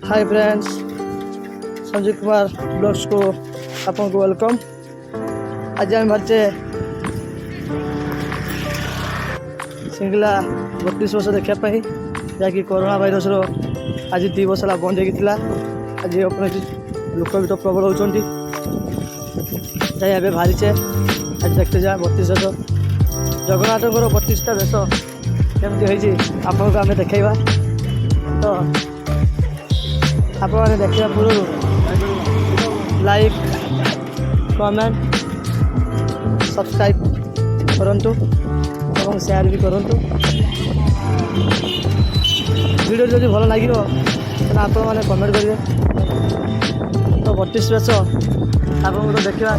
Hi friends, Sanjeev Kumar blogs को आपको welcome. आज आम बाहर सिंगला 32 वर्ष देखापी जहाँकि कोरोना भाइरस आज 2 वर्ष है बंद होता। आज अपने लोक भी तो प्रबल होती जाए बाहरीचे। आज देखते जा 32 वर्ष जगन्नाथ 32टा वेश केमती आपको आम देखा। तो आप देखा पूर्व लाइक कमेंट सब्सक्राइब करंतु और शेयर भी करंतु। वीडियो जब भल लगे तो आप कमेंट करेंगे। तो 32 वेश आप देखा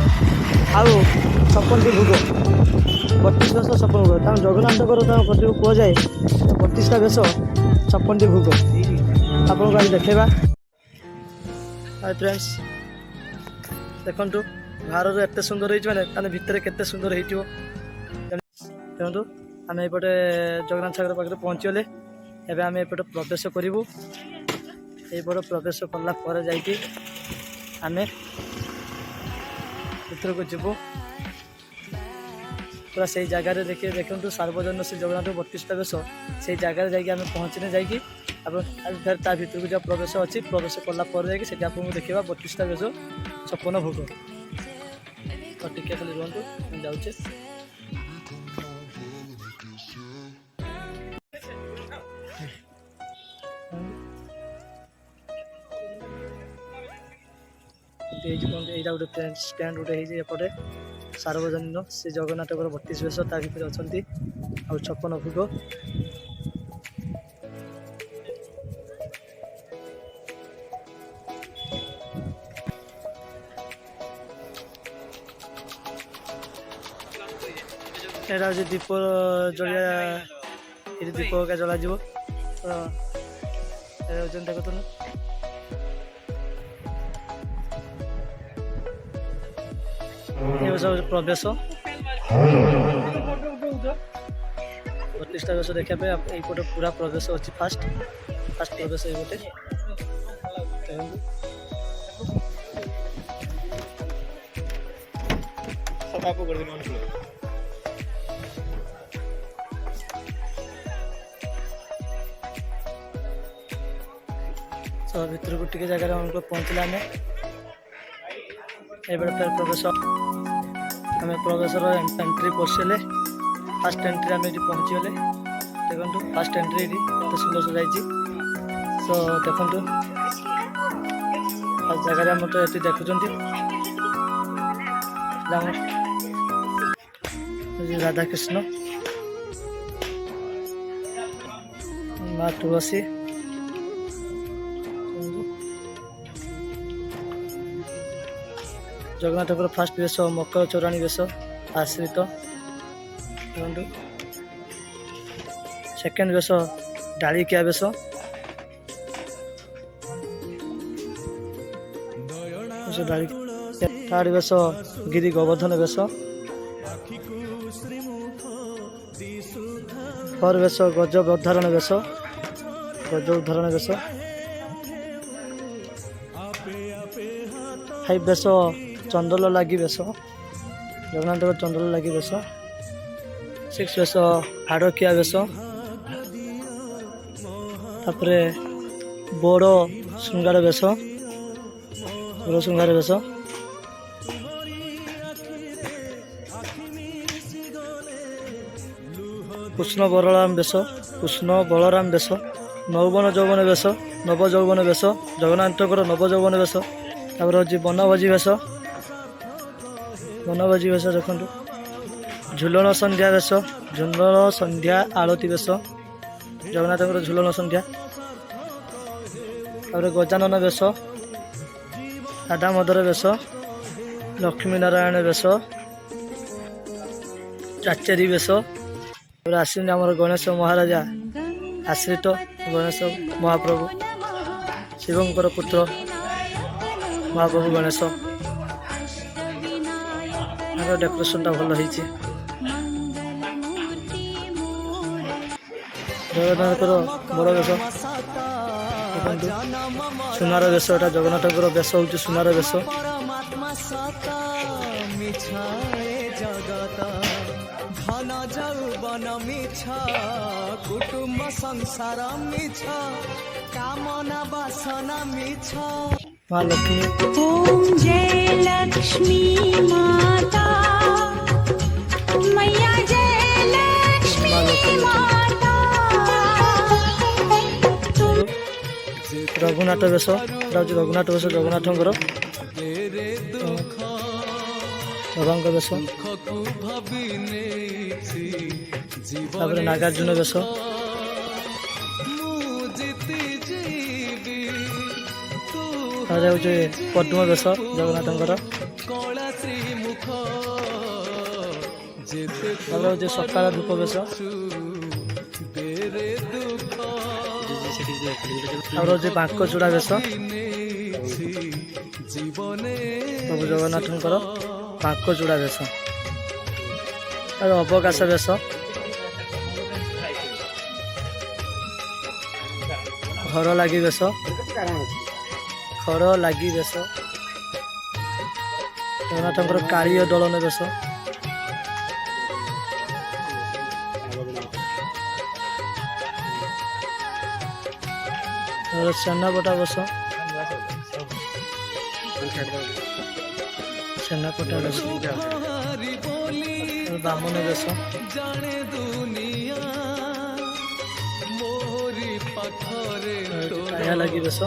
आउ 56टी भोग 32 वेश 56 भोग तक जगन्नाथ कथी कह जाए 32टा वेश 56टी भोग आपको आज देखा। हाय फ्रेंड्स, देखु बाहर एत सुंदर होने भितर केते सुंदर हो। देखो आम एपटे जगन्नाथ सागर पाखे पहुँचीगले। एवं आम एपटे प्रवेश करूँ। यपटे प्रवेश कला जाकि आम भर को जीवु पूरा से जगार देखिए। देखो सार्वजन श्री जगन्नाथ 32टा वेश से जगार जाकि पहुँचने जाकि फिर ता भर को जब प्रवेश अच्छी प्रवेश कलापर जाकि आपको देखा 32टा वेश 56 भोग। तो टिके खाली रुहतु जाऊे। यहाँ गोटे स्टैंड गोटे एपटे सार्वजनीन श्री जगन्नाथ 32 वेश ता भर अच्छा आ 56 भोग। यहाँ हूँ दीप जलिया ये दीप का जल तो देखो ये सब प्रवेश 32टा वेश देखापे यपटे पूरा प्रवेश अच्छी फास्ट प्रवेश ये सब भर को टे जगह हमको पहुँचला। आम ये फिर प्रवेश आम प्रवेश एंट्री पशिले फास्ट एंट्री आम ये पहुँचीगले। देखो फास्ट एंट्री एत सुंदर सजाई। सो देखो फास्ट जगह आम तो ये देखुं राधा कृष्ण माँ तुलसी जगन्नाथ फास्ट वेश मकर चौराणी वेश आश्रित। सेकेंड वेश डालिकिया वेश। थर्ड वेश गिरी गोवर्धन वेश। फोर वेश गज उद्धारण वेश वेश। 5 वेश चंदल लगी वेश जगन्नाथ चंदल लगी वेश। 6 वेश हाड़किया वेश। तापरे बड़ श्रृंगार वेश वेश। कृष्ण बलराम वेश नौवन यौवन वेश नव यौवन वेश जगन्नाथ नव यौवन वेश। तापर हूँ बनभोजी वेश देखु झुलन संध्या वेश झुलन संध्या आरती वेश जगन्नाथ झुलन संध्या। तापर गजानन वेश राधा मदर वेश लक्ष्मी नारायण वेश चाचेरी वेश। आसीन आम गणेश महाराजा आश्रित गणेश महाप्रभु शिवंकर पुत्र महाप्रभु गणेश। डेकोरेशन भल हो जगन्नाथ बड़ वेश ଦେଖନ୍ତୁ ସୁନାର ବେଶ, ଏଟା ଜଗନ୍ନାଥଙ୍କର ବେଶ ହେଉଛି ସୁନାର ବେଶ। परमात्मा सत मिछ जगत धन जौवन मिछ कुटुम्ब संसार मिछ कामना वासना मिछ। माँ लक्ष्मी ओम जय लक्ष्मी माता मैया जय लक्ष्मी माता। रघुनाथ बेश, रघुनाथ बेश जगन्नाथଙ୍କର बाबाଙ୍କ ବେଶ। ତାପରେ ନାଗାର୍ଜୁନ ବେଶ, ତାପରେ ହେଉଛି ପଦ୍ମ ବେଶ ଜଗନ୍ନାଥଙ୍କର। ତାପରେ ହେଉଛି ସକାଳ ଧୂପ ବେଶ, ତାପରେ ହେଉଛି ବାଙ୍କ ଚୂଡ଼ା ବେଶ ପ୍ରଭୁ ଜଗନ୍ନାଥଙ୍କର ବାଙ୍କ ଚୂଡ଼ା ବେଶ। ତାପରେ ଅବକାଶ ବେଶ, ଘର ଲାଗି ବେଶ, ଘର ଲାଗି ବେଶ ଜଗନ୍ନାଥଙ୍କର କାଳିଅ ଦଳନ ବେଶ। ସେନାପଟା ବେଶ, ସେନାପଟା ବେଶ, ବାମନ ବେଶ, କାଳିଆ ଲାଗି ବେଶ,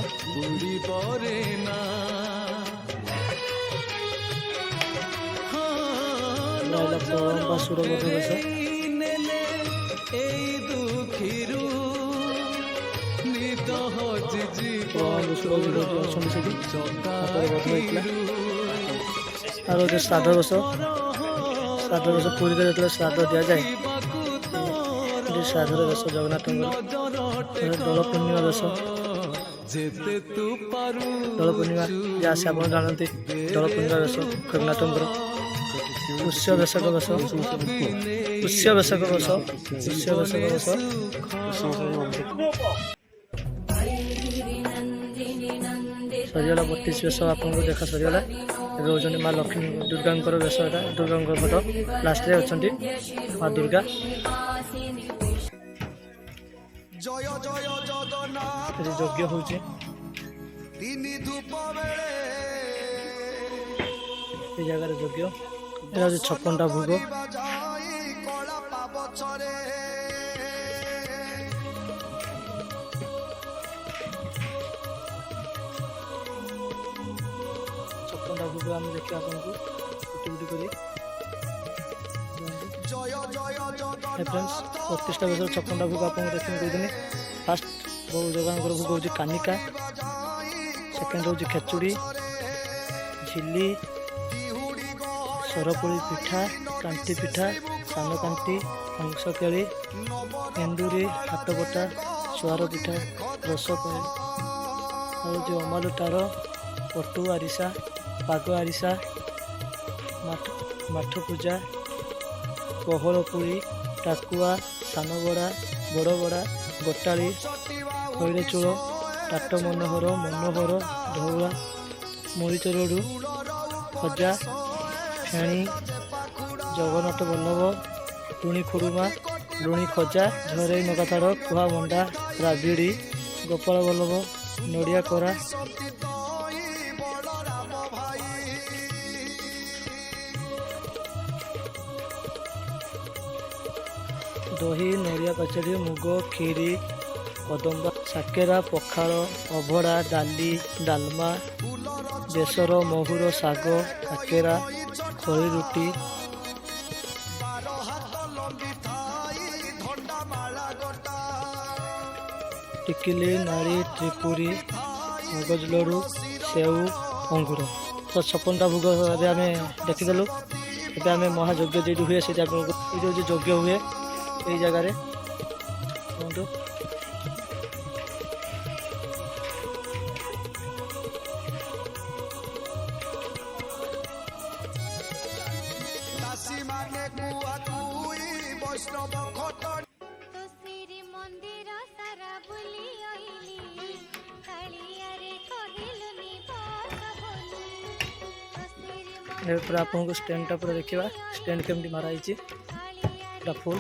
ବାସୁର ବଧ ବେଶ, ଅଛନ୍ତି ସେଠି ତାପରେ ବଧ ହେଇଥିଲା। ଆଉ ଗୋଟେ ଶ୍ରାଦ୍ଧ ବେଶ, ଶ୍ରାଦ୍ଧ ବେଶ ପୁରୀରେ ଯେତେବେଳେ ଶ୍ରାଦ୍ଧ ଦିଆଯାଏ ଶ୍ରାଦ୍ଧର ବେଶ ଜଗନ୍ନାଥଙ୍କର। ଦୋଳ ପୂର୍ଣ୍ଣିମା ବେଶ, ଦୋଳ ପୂର୍ଣ୍ଣିମା ଯାହା ସେ ଆପଣ ଜାଣନ୍ତି ଦୋଳ ପୂର୍ଣ୍ଣିମା ବେଶ ଜଗନ୍ନାଥଙ୍କର। ପୁଷ୍ୟ ବେଶକ ବେଶ, ପୁଷ୍ୟ ବେଶକ ବେଶ, ପୁଷ୍ୟ ବେଶକ ବେଶ। ସରିଗଲା 32 ବେଶ ଆପଣଙ୍କୁ ଦେଖା ସରିଗଲା। ଏବେ ହେଉଛନ୍ତି ମା ଲକ୍ଷ୍ମୀ ଦୁର୍ଗାଙ୍କର ବେଶ, ଏଟା ଦୁର୍ଗାଙ୍କ ଫଟୋ ଲାଷ୍ଟରେ ଅଛନ୍ତି ମା ଦୁର୍ଗା। ଏଠି ଯଜ୍ଞ ହେଉଛି, ଏ ଜାଗାରେ ଯଜ୍ଞ। ଏଟା ହେଉଛି 56ଟା ଭୋଗ। ଭୋଗ ଆମେ ଦେଖିବା ଆପଣଙ୍କୁ କୁଟି କୁଟି କରି। ଫ୍ରେଣ୍ଡସ୍ 32ଟା ବେଶର 56ଟା ଭୋଗ ଆପଣଙ୍କୁ ଦେଖିବାକୁ କହୁଥିଲି। ଫାର୍ଷ୍ଟ ଜଗନ୍ନାଥଙ୍କର ଭୋଗ ହେଉଛି କାନିକା, ସେକେଣ୍ଡ ହେଉଛି ଖେଚୁଡ଼ି, ଝିଲି, ସରପୁଳି ପିଠା, କାନ୍ତି ପିଠା, ସାନ କାନ୍ତି, ହଂସ କେଳି, ଏଣ୍ଡୁରି, ହାତବଟା, ସୁଆର ପିଠା, ରସପଳି, ଆଉ ହେଉଛି ଅମାଲୁଟାର, ପଟୁ ଆରିସା, ପାଗ ଆରିସା, ମାଠ ପୂଜା, ପହଳ ପୁଳି, ଟାକୁଆ, ସାନ ବଡ଼ା, ବଡ଼ ବଡ଼ା, ଗୋଟାଳି, ଖଇରେ ଚୂଳ, ଟାଟ ମନୋହର, ମନୋହର, ଢଉଳା, ମରିଚରଡ଼ୁ, ଖଜା, ଫେଣି, ଜଗନ୍ନାଥ ବଲ୍ଲଭ, ଲୁଣି ଖୁରୁମା, ଲୁଣି ଖଜା, ଝରେଇ ନଗାତାଡ଼, କୁହା ମଣ୍ଡା, ରାବିଡ଼ି, ଗୋପାଳ ବଲ୍ଲଭ, ନଡ଼ିଆ କୋରା, ଦହି, ନଡ଼ିଆ ପାଚେରୀ, ମୁଗ, କ୍ଷୀରି, କଦମ୍ବା, ସାକେରା, ପଖାଳ, ଅଭଡ଼ା, ଡାଲି, ଡାଲମା, ବେସର, ମହୁର, ଶାଗ, କାକେରା, ଖଳି ରୁଟି, ଟିକିଲି, ନାଳି, ତ୍ରିପୁରୀ, ମଗଜ ଲଡ଼ୁ, ସେଉ, ଅଙ୍ଗୁର। ତ 56ଟା ଭୋଗ ଏବେ ଆମେ ଦେଖିଦେଲୁ। ଏବେ ଆମେ ମହାଯଜ୍ଞ ଯେଉଁଠି ହୁଏ ସେଇଠି ଆପଣଙ୍କୁ, ଏଇଠି ହେଉଛି ଯଜ୍ଞ ହୁଏ ଏଇ ଜାଗାରେ। କୁହନ୍ତୁ पूरा आपको स्टैंडटा पूरा देखा स्टैंड केमती माराई पूरा फुल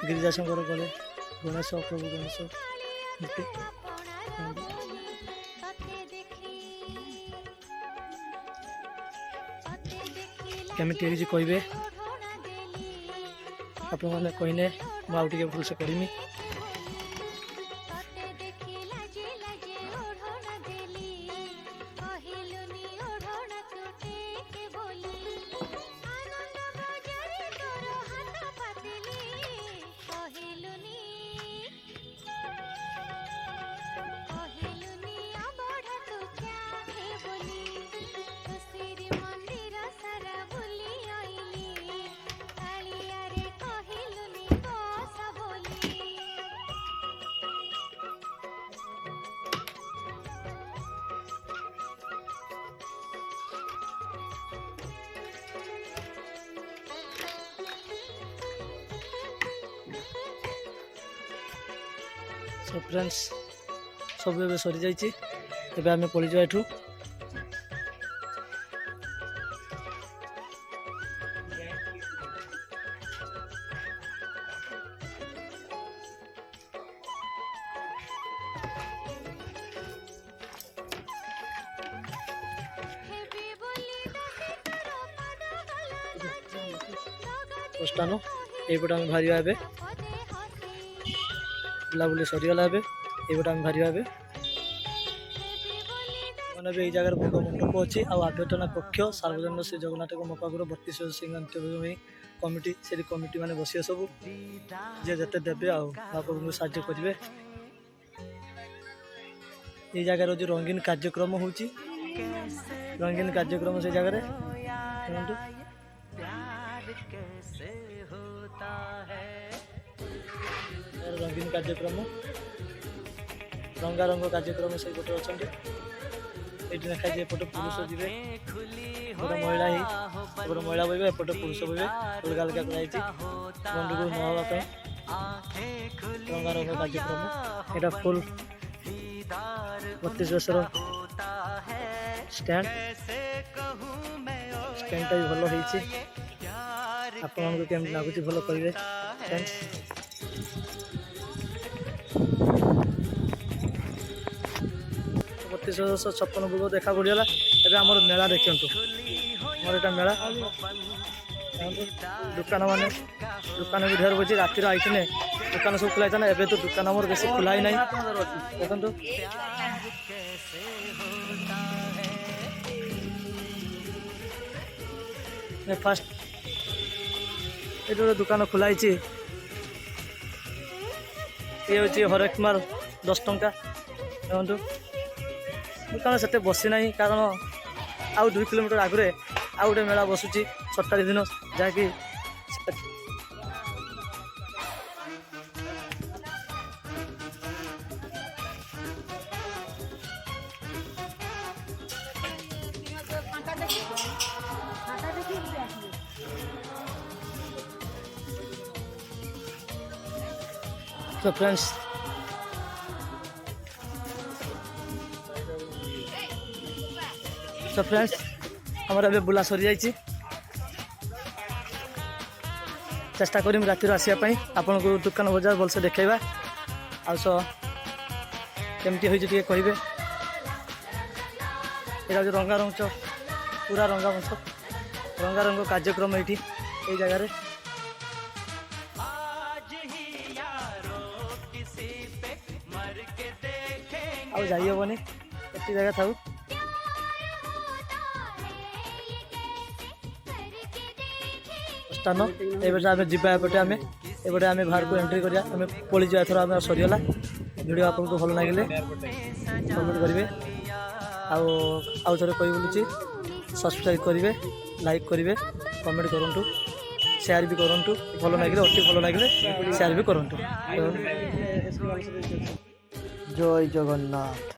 गिरिजाशंकर गले गणेश प्रभु गणेश मूर्ति केमिति होइछि कहबे आपण माने कहने मु आउ टिके भलसे करमी सो फ्रेंड्स सब एवं सरी जाइए एवं आम पलि जा एठू प्रस्थान यपटे आम बाहर ए बुलाबुली सरीगला एपटे आम बाहर मैंने भी जगह बड़ मंडप अच्छी आभ्यर्थना कक्ष सार्वजनिक श्री जगन्नाथ मपागुर 32 सिंह कमिटी से कमिटी मैंने बसिए सब जे जिते देवे आप्रभु साहाଯ୍य करेंगे ये जगार जो रंगीन कार्यक्रम हो रंगीन कार्यक्रम से जगह रंगीन कार्यक्रम रंगारंग कार्यक्रम से गोटे अच्छा ये देखा एपटे पुरुष जी गोटे महिला ही गोटे महिला बहबे एपटे पुरुष बहबे अलग अलग कराई गंडगोल न होगापी रंगारंग कार्यक्रम यहाँ फुल 32 वर्षर स्टैंड स्टैंडटा भी भल हो आपको केमती लगुच भल करेंगे फ्रेंड्स 3256 भोग देखा पड़गला एवं आम मेला देखु मोर यहाँ मेला दुकान माने दुकान भी ढेर बची राति आईने दुकान सब खुला था एवं तो दुकान मोर बेस खुला ही ना देखो फास्ट ये गोटे दुकान खुलाई ये हूँ हरेक माल 10 टंका देखो दुकान से बसी ना कारण आउ 2 किलोमीटर आगुरी आउ गोटे मेला बसुची 6 तारिख दिन जहाँकि तो फ्रेंड्स हमारा बुला सरी जाइए चेष्टा करमी रातिर आसवाई आपको दुकान बजार भलसे देखा आउ केमती हो कहे यहाँ जो रंगारंग पूरा रंगारंग कार्यक्रम ये जगार आईहबनी ये जगह था स्थान एपटे आम जा एपटे आम एपटे आम बाहर को एंट्री करा आम पड़ी जा एथर आम सरीगला वीडियो आपको भल लगे कमेंट करेंगे आउ थे कही बोलूँ सब्सक्राइब करेंगे लाइक करेंगे कमेंट करूँ शेयर भी करूँ भल लगे अति भल लगे शेयर भी करूँ जय जगन्नाथ।